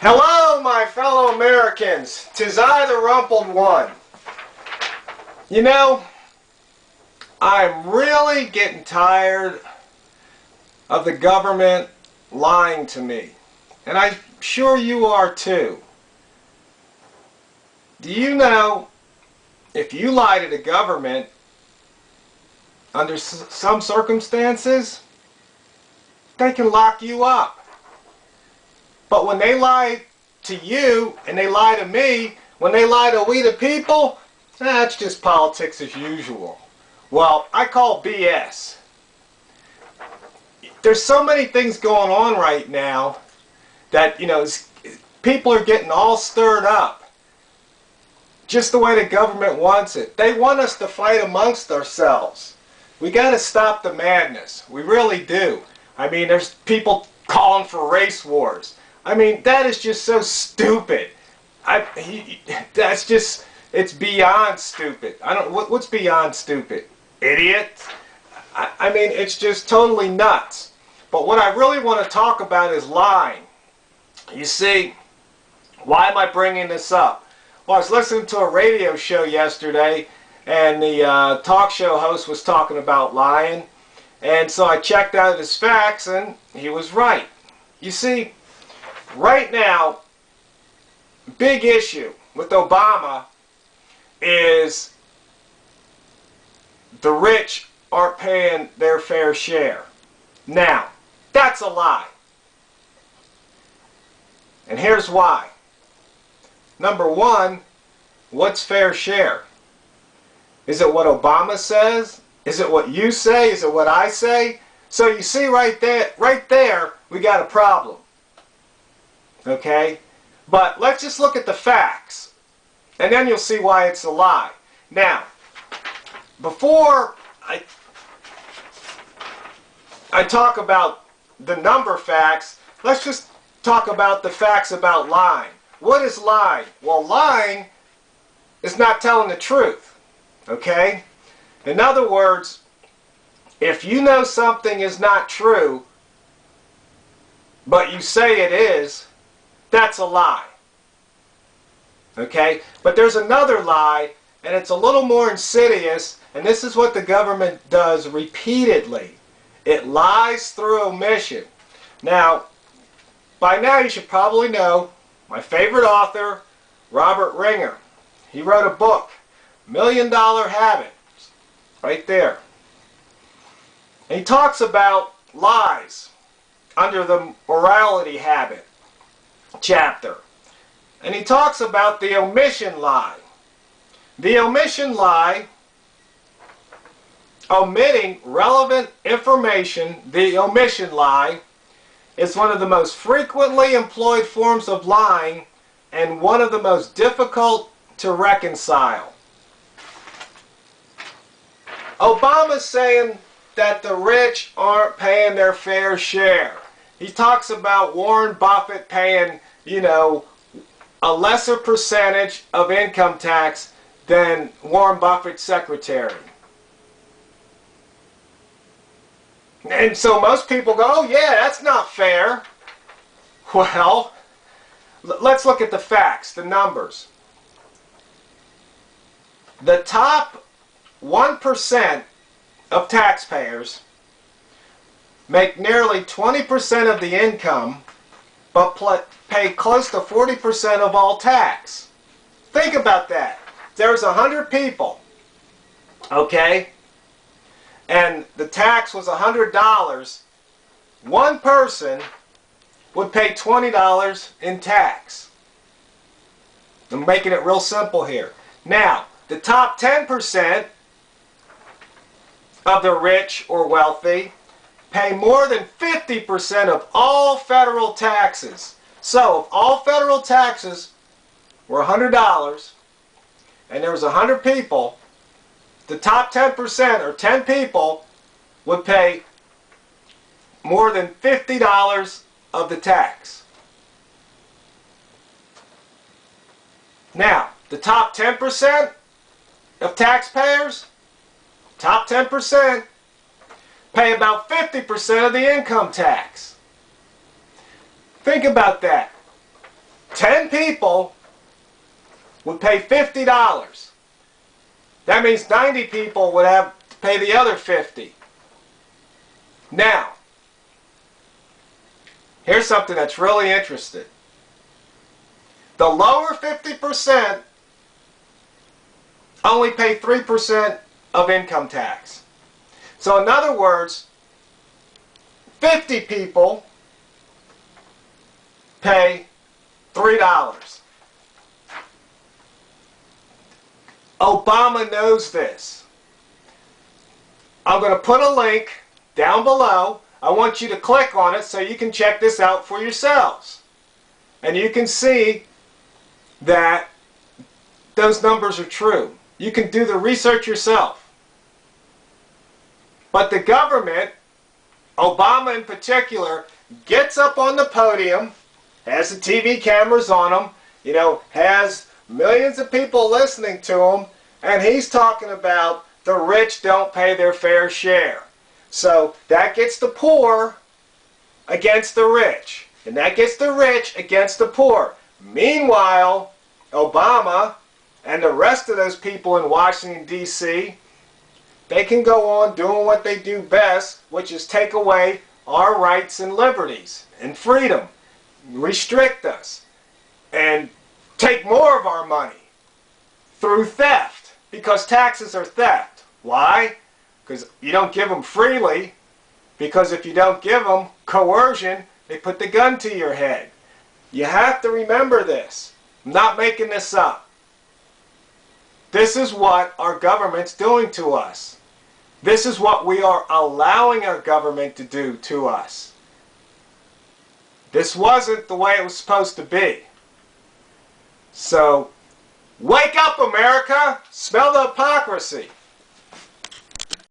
Hello, my fellow Americans. 'Tis I, the Rumpled One. You know, I'm really getting tired of the government lying to me. And I'm sure you are too. Do you know, if you lie to the government, under some circumstances, they can lock you up. But when they lie to you, and they lie to me, when they lie to we the people, that's just politics as usual. Well, I call BS. There's so many things going on right now that, people are getting all stirred up. Just the way the government wants it. They want us to fight amongst ourselves. We got to stop the madness. We really do. I mean, there's people calling for race wars. I mean, that is just so stupid. It's beyond stupid. What's beyond stupid? Idiot? I mean, it's just totally nuts. But what I really want to talk about is lying. You see, why am I bringing this up? Well, I was listening to a radio show yesterday, and the talk show host was talking about lying. And so I checked out his facts, and he was right. You see, right now, big issue with Obama is the rich aren't paying their fair share. Now, that's a lie. And here's why. Number one, what's fair share? Is it what Obama says? Is it what you say? Is it what I say? So you see right there, we got a problem. Okay? But let's just look at the facts. And then you'll see why it's a lie. Now, before I talk about the number facts, let's just talk about the facts about lying. What is lying? Well, lying is not telling the truth. Okay? In other words, if you know something is not true, but you say it is, that's a lie. Okay? But there's another lie, and it's a little more insidious, and this is what the government does repeatedly. It lies through omission. Now, by now you should probably know my favorite author, Robert Ringer. He wrote a book, $1 Million Habit, right there. And he talks about lies under the morality habit chapter. And he talks about the omission lie. The omission lie, omitting relevant information, the omission lie, is one of the most frequently employed forms of lying and one of the most difficult to reconcile. Obama's saying that the rich aren't paying their fair share. He talks about Warren Buffett paying, a lesser percentage of income tax than Warren Buffett's secretary. And so most people go, oh yeah, that's not fair. Well, let's look at the facts, the numbers. The top 1% of taxpayers make nearly 20% of the income, but pay close to 40% of all tax. Think about that. There's 100 people, okay? And the tax was $100, one person would pay $20 in tax. I'm making it real simple here. Now, the top 10% of the rich or wealthy pay more than 50% of all federal taxes. So, if all federal taxes were $100 and there was 100 people, the top 10% or 10 people would pay more than $50 of the tax. Now, the top 10% of taxpayers, top 10%, pay about 50% of the income tax. Think about that. 10 people would pay $50. That means 90 people would have to pay the other 50. Now, here's something that's really interesting. The lower 50% only pay 3% of income tax. So in other words, 50 people pay $3. Obama knows this. I'm going to put a link down below. I want you to click on it so you can check this out for yourselves. And you can see that those numbers are true. You can do the research yourself. But the government, Obama in particular, gets up on the podium, has the TV cameras on him, has millions of people listening to him, and he's talking about the rich don't pay their fair share. So that gets the poor against the rich, and that gets the rich against the poor. Meanwhile, Obama and the rest of those people in Washington, D.C., they can go on doing what they do best, which is take away our rights and liberties and freedom, restrict us, and take more of our money through theft, because taxes are theft. Why? Because you don't give them freely, because if you don't give them coercion, they put the gun to your head. You have to remember this. I'm not making this up. This is what our government's doing to us. This is what we are allowing our government to do to us. This wasn't the way it was supposed to be. So, wake up, America! Smell the hypocrisy!